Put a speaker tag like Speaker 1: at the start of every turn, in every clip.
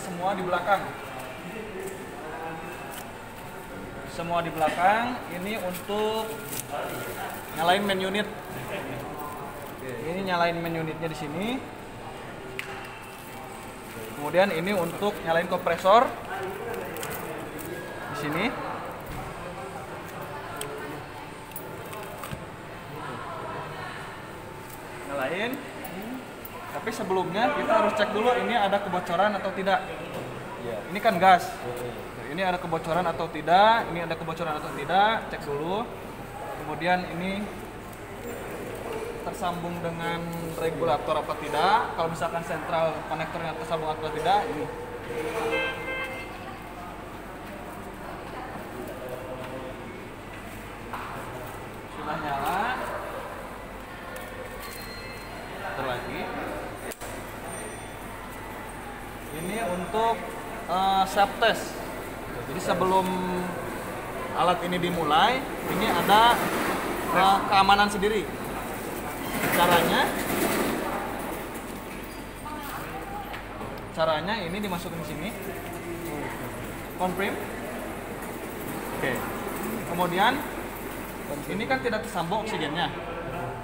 Speaker 1: semua di belakang. Semua di belakang. Ini untuk nyalain main unit. Ini nyalain main unitnya di sini. Kemudian ini untuk nyalain kompresor di sini. Nyalain. Tapi sebelumnya kita harus cek dulu ini ada kebocoran atau tidak. Ini kan gas. Ini ada kebocoran atau tidak. Ini ada kebocoran atau tidak. Cek dulu. Kemudian ini tersambung dengan regulator apa tidak. Kalau misalkan sentral konektornya tersambung atau tidak, ini. Sudah nyala. Putar lagi. Ini untuk self test. Jadi sebelum alat ini dimulai, ini ada keamanan sendiri. Caranya ini dimasukin di sini. Confirm. Oke. Kemudian ini kan tidak tersambung oksigennya.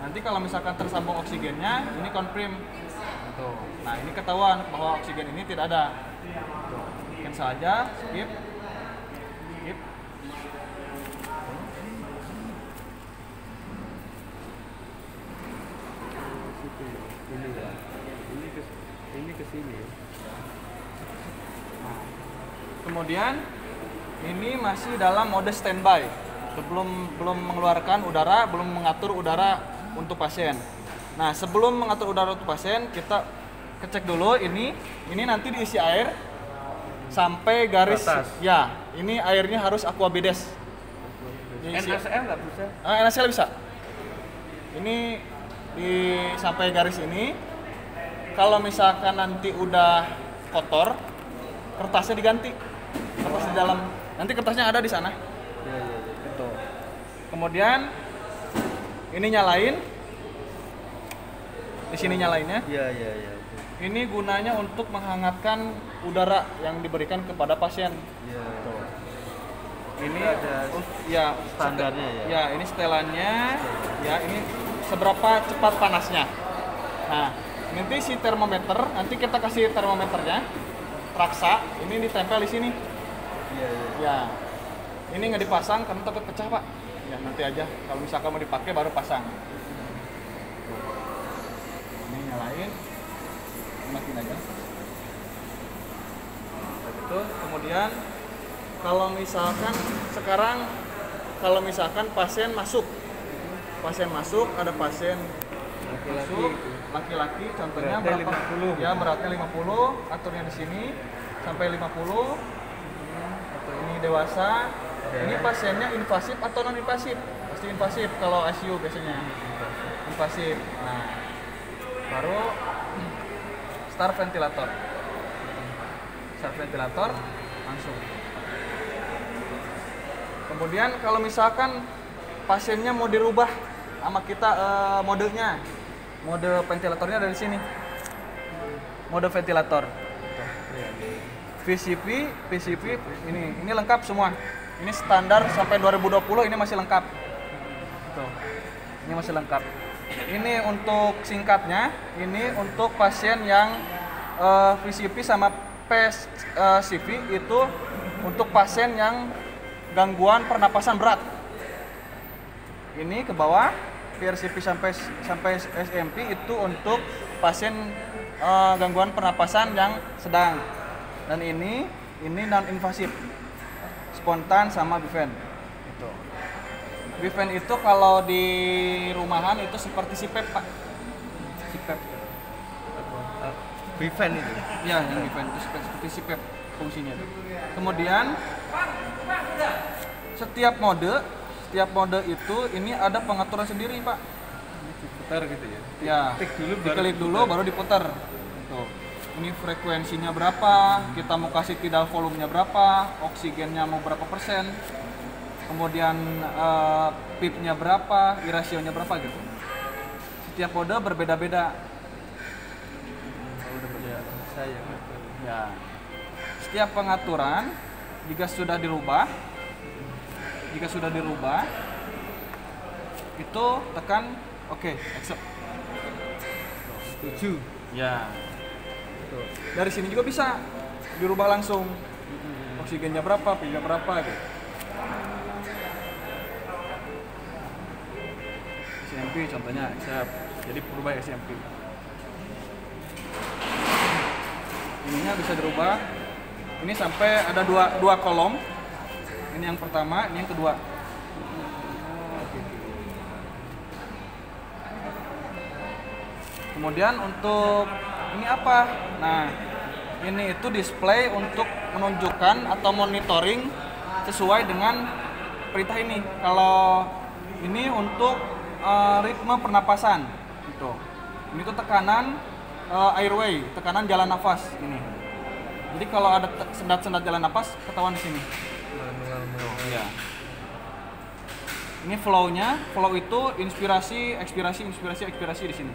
Speaker 1: Nanti kalau misalkan tersambung oksigennya, ini confirm. Tuh. Nah, ini ketahuan bahwa oksigen ini tidak ada. Tuh. Mungkin saja skip. Skip.
Speaker 2: Ini ke sini.
Speaker 1: Kemudian ini masih dalam mode standby. Belum mengeluarkan udara, belum mengatur udara untuk pasien. Nah, sebelum mengatur udara untuk pasien, kita cek dulu ini nanti diisi air sampai garis
Speaker 2: batas.
Speaker 1: Ya, ini airnya harus aquabides.
Speaker 2: NaCl nggak bisa?
Speaker 1: NaCl bisa. Ini sampai garis ini. Kalau misalkan nanti udah kotor, kertasnya diganti. Kertas di dalam. Nanti kertasnya ada di sana.
Speaker 2: Iya.
Speaker 1: Betul. Kemudian ini nyalain. Di sini nyalainnya.
Speaker 2: Iya.
Speaker 1: Ini gunanya untuk menghangatkan udara yang diberikan kepada pasien.
Speaker 2: Iya.
Speaker 1: Ini
Speaker 2: ada
Speaker 1: ya
Speaker 2: standarnya ya.
Speaker 1: Ya, ini setelannya. Ya, ini seberapa cepat panasnya. Nah, nanti si termometer, nanti kita kasih termometernya. Raksa, ini ditempel di sini.
Speaker 2: Iya.
Speaker 1: Ya. Ini nggak dipasang karena takut pecah, Pak. Ya, nanti aja. Kalau misalkan mau dipakai baru pasang. Ini nyalain. Matiin aja. Itu kemudian kalau misalkan sekarang pasien masuk, ada pasien laki-laki contohnya
Speaker 2: beratnya
Speaker 1: berapa?
Speaker 2: 50.
Speaker 1: Ya, beratnya 50, aturnya di sini sampai 50. Atau ini dewasa. Ini pasiennya invasif atau non invasif? Pasti invasif kalau ICU biasanya. Invasif. Nah, baru start ventilator langsung. Kemudian kalau misalkan pasiennya mau dirubah sama kita modenya, mode ventilatornya ada di sini. Mode ventilator. PCP ini lengkap semua. Ini standar sampai 2020 ini masih lengkap. Tuh. Ini masih lengkap. Ini untuk singkatnya, ini untuk pasien yang VCP sama PCP itu untuk pasien yang gangguan pernapasan berat. Ini ke bawah, PRCP sampai SMP itu untuk pasien gangguan pernapasan yang sedang. Dan ini non invasif, spontan sama bifen. Bifen itu kalau di rumahan itu seperti CPAP, Pak. CPAP.
Speaker 2: Bifen itu.
Speaker 1: Ya, yang bifen itu seperti CPAP fungsinya itu. Kemudian setiap mode itu ini ada pengaturan sendiri, Pak.
Speaker 2: Diputar gitu ya.
Speaker 1: Ya. Diklik dulu baru diputar. Tuh. Ini frekuensinya berapa, kita mau kasih tidal volumenya berapa, oksigennya mau berapa persen. Kemudian PIP-nya berapa, irasionya berapa gitu. Setiap mode berbeda-beda.
Speaker 2: Ya, saya.
Speaker 1: Ya. setiap pengaturan jika sudah dirubah itu tekan oke, accept.
Speaker 2: Setuju.
Speaker 1: Ya. Tuh. Dari sini juga bisa dirubah langsung. Oksigennya berapa, pH berapa gitu. SMP contohnya accept. Jadi berubah SMP. Ininya bisa dirubah. Ini sampai ada dua kolom. Ini yang pertama, ini yang kedua. Kemudian untuk ini apa? Nah, ini itu display untuk menunjukkan atau monitoring sesuai dengan perintah ini. Kalau ini untuk ritme pernapasan, gitu. Ini tuh tekanan airway, tekanan jalan nafas ini. Jadi kalau ada sendat-sendat jalan nafas ketahuan di sini. Iya. Ini flow-nya, flow itu inspirasi, ekspirasi di sini.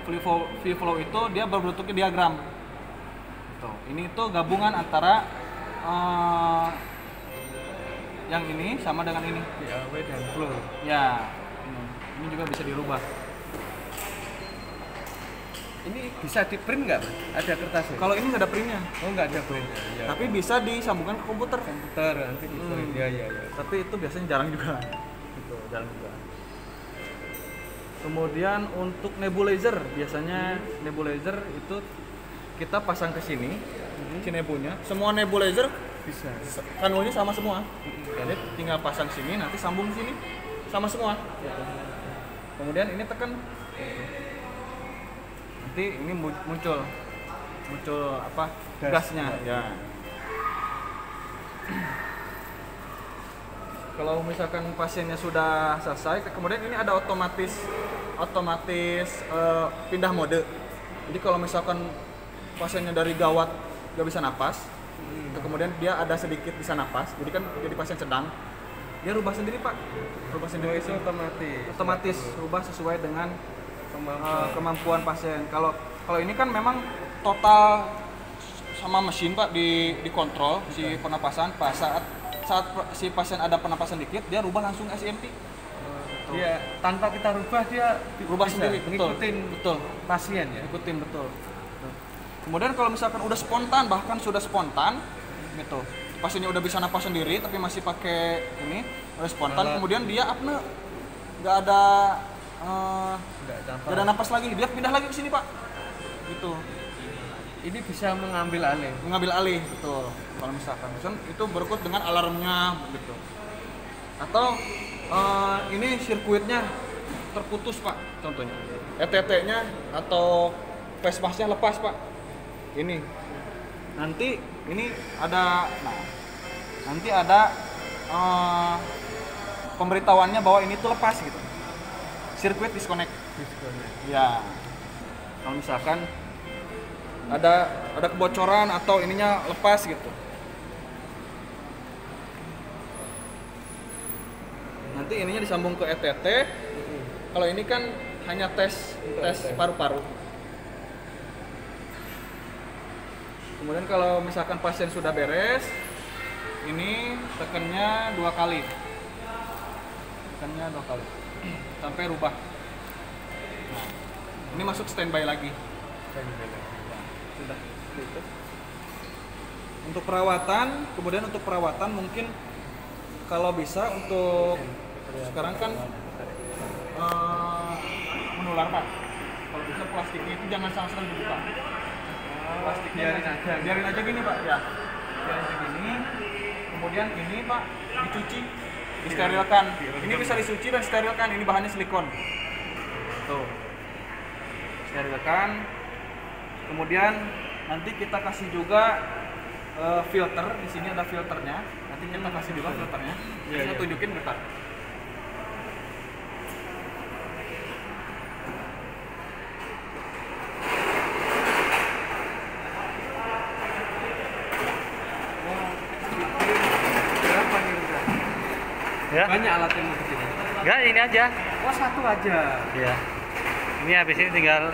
Speaker 1: Free flow itu dia berbentuknya diagram. Tuh, ini itu gabungan antara yang ini sama dengan ini.
Speaker 2: PAW dan flow.
Speaker 1: Ya, ini juga bisa dirubah.
Speaker 2: Ini bisa di print nggak? Ada kertasnya?
Speaker 1: Kalau ini nggak ada printnya,
Speaker 2: Oh, nggak ada print. Ya.
Speaker 1: tapi bisa disambungkan ke komputer.
Speaker 2: Komputer nanti di print. Ya.
Speaker 1: Tapi itu biasanya jarang juga. Gitu, jarang juga. Kemudian untuk nebulizer, biasanya nebulizer itu kita pasang ke sini, si nebunya. Semua nebulizer
Speaker 2: Bisa.
Speaker 1: kanalnya sama semua. Jadi tinggal pasang sini, nanti sambung sini sama semua. Kemudian ini tekan, nanti ini muncul apa? Gasnya. Ya. Kalau misalkan pasiennya sudah selesai, kemudian ini ada otomatis pindah mode. Jadi kalau misalkan pasiennya dari gawat nggak bisa napas, kemudian dia ada sedikit bisa napas, jadi kan jadi pasien sedang, dia rubah sendiri pak, rubah sendiri.
Speaker 2: Itu
Speaker 1: Otomatis rubah sesuai dengan kemampuan pasien. Kalau ini kan memang total sama mesin pak dikontrol si pernapasan. Saat si pasien ada pernapasan dikit, dia rubah langsung SIMP.
Speaker 2: Dia tanpa kita rubah dia
Speaker 1: Rubah
Speaker 2: bisa
Speaker 1: sendiri, betul.
Speaker 2: pasien ya.
Speaker 1: Ikutin betul. Kemudian kalau misalkan udah spontan, bahkan sudah spontan, gitu, pasiennya udah bisa napas sendiri, tapi masih pakai ini, udah spontan, kemudian dia apne, nggak ada napas lagi, dia pindah lagi ke sini pak, gitu.
Speaker 2: Ini bisa mengambil alih.
Speaker 1: Betul. Kalau misalkan itu berikut dengan alarmnya, gitu. Atau ini sirkuitnya terputus pak, contohnya, ETT-nya atau phase mask-nya lepas pak. Ini nanti ada pemberitahuannya bahwa ini tuh lepas gitu, sirkuit disconnect. Ya, kalau misalkan ada kebocoran atau ininya lepas gitu, nanti ininya disambung ke ETT. Kalau ini kan hanya tes paru-paru. Kemudian kalau misalkan pasien sudah beres, ini tekannya 2 kali. Sampai rubah. Nah, ini masuk standby lagi. Sudah. Gitu. Untuk perawatan, mungkin kalau bisa untuk sekarang kan menular pak. Kalau bisa plastiknya itu jangan sama-sama dibuka. Plastiknya biarin aja gini pak, ya. Biarin aja gini. Kemudian ini pak dicuci, disterilkan. Ini bisa disuci dan sterilkan. Ini bahannya silikon. Tuh. Sterilkan. Kemudian nanti kita kasih juga filter. Di sini ada filternya. Nanti kita kasih juga filternya. Saya tunjukin bentar.
Speaker 2: Ya. Banyak alat yang di sini.
Speaker 3: Enggak, ini aja.
Speaker 2: Oh, satu aja.
Speaker 3: Iya. Ini habis ini tinggal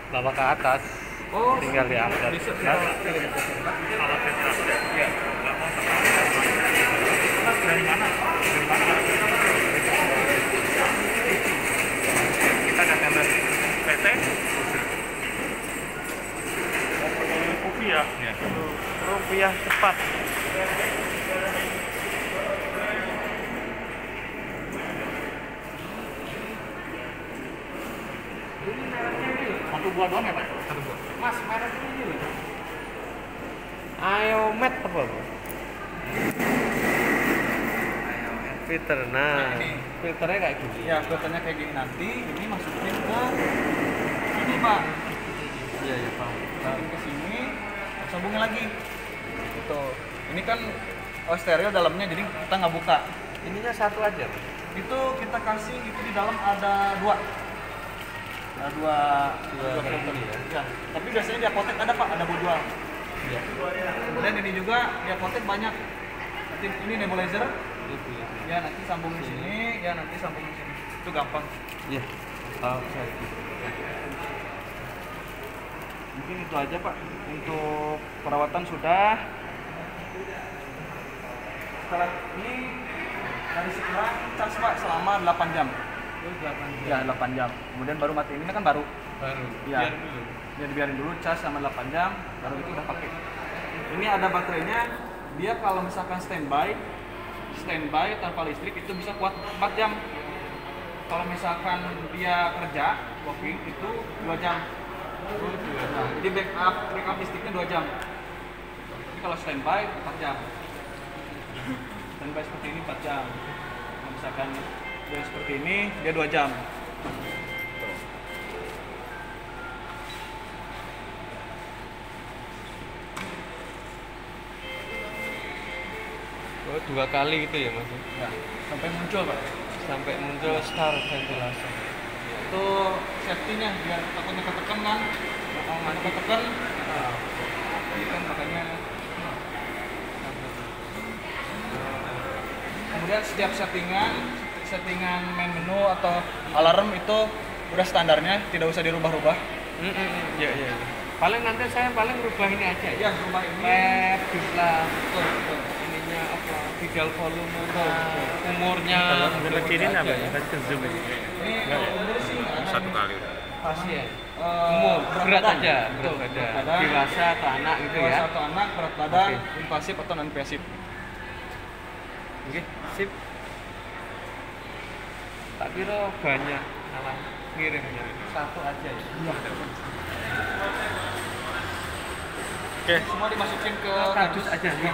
Speaker 3: bawa ke atas.
Speaker 1: Oh,
Speaker 3: tinggal di-upload.
Speaker 1: bisa
Speaker 3: Ya.
Speaker 1: kirim ke sini, Pak.
Speaker 3: Kalau bisa update, ya nggak mau Mas, dari mana? Dari mana? Kita KTM PT rupiah, ya. Rupiah cepat.
Speaker 1: Satu buah doang ya, Pak? Satu buah. Mas, merek ini loh.
Speaker 3: Ayo met apa? Filter, nah,
Speaker 1: Ini.
Speaker 3: filternya kayak gini.
Speaker 1: Ya, filternya kayak gini, nanti ini masukin ke ini, Pak.
Speaker 3: Iya, iya, paham.
Speaker 1: Masukin ke sini, sambungin lagi. Gitu. Ini kan stereo dalamnya, jadi kita nggak buka.
Speaker 3: Ininya satu aja.
Speaker 1: Itu kita kasih, itu di dalam ada dua. Ada dua filter.
Speaker 3: ini ya.
Speaker 1: Ya, tapi biasanya di apotek ada, Pak, ada bujual.
Speaker 3: Iya.
Speaker 1: Kemudian ini juga di apotek banyak. Nanti ini nebulizer.
Speaker 3: Itu ya.
Speaker 1: Ya, nanti sambung di sini, ya nanti sambung di sini. Itu gampang.
Speaker 3: Iya. Tahu saya.
Speaker 1: Mungkin itu aja, Pak. Untuk perawatan sudah. Setelah ini dari sekarang cas, Pak, selama 8 jam.
Speaker 3: Terus 8
Speaker 1: Ya, 8 jam. Kemudian baru mati. Ini kan baru.
Speaker 3: baru.
Speaker 1: Iya.
Speaker 3: Biar dulu.
Speaker 1: Ya, dibiarin dulu cas selama 8 jam, baru itu udah pakai. Ini ada baterainya. Dia kalau misalkan standby tanpa listrik itu bisa kuat 4 jam. Kalau misalkan dia kerja working itu 2 jam. Nah, jadi backup listriknya 2 jam. Tapi kalau standby 4 jam. Standby seperti ini 4 jam. Kalau misalkan dia seperti ini dia 2 jam.
Speaker 3: Oh, 2 kali gitu ya, Mas?
Speaker 1: Ya, sampai muncul, Pak.
Speaker 3: Sampai muncul star ventilasi.
Speaker 1: Itu safety-nya biar takutnya ketekan kan. Kalau ketekan, ini kan makanya. Kemudian setiap settingan main menu atau alarm itu udah standarnya, tidak usah dirubah-rubah.
Speaker 3: Iya, iya. Paling nanti saya rubah ini aja ya.
Speaker 1: Ya, rumah ini.
Speaker 3: Led, display,
Speaker 1: Betul, betul.
Speaker 3: ininya apa? Digital volume, umurnya.
Speaker 2: Begini apa ya? Ke zoom ini.
Speaker 1: Ini kalau umur sih
Speaker 2: Satu kali.
Speaker 3: Pasien.
Speaker 1: eh,
Speaker 3: Umur, berat
Speaker 1: badan.
Speaker 3: aja,
Speaker 1: Betul,
Speaker 3: berat
Speaker 1: berat
Speaker 3: badan.
Speaker 1: badan.
Speaker 3: Dewasa atau anak gitu ya.
Speaker 1: Dewasa atau anak, berat badan,
Speaker 3: Oke.
Speaker 1: invasif atau non invasif.
Speaker 3: Oke, sip. Tak kira banyak malah ngirimnya. Satu aja ya.
Speaker 1: Oke. Semua dimasukin ke
Speaker 3: Kardus aja nih.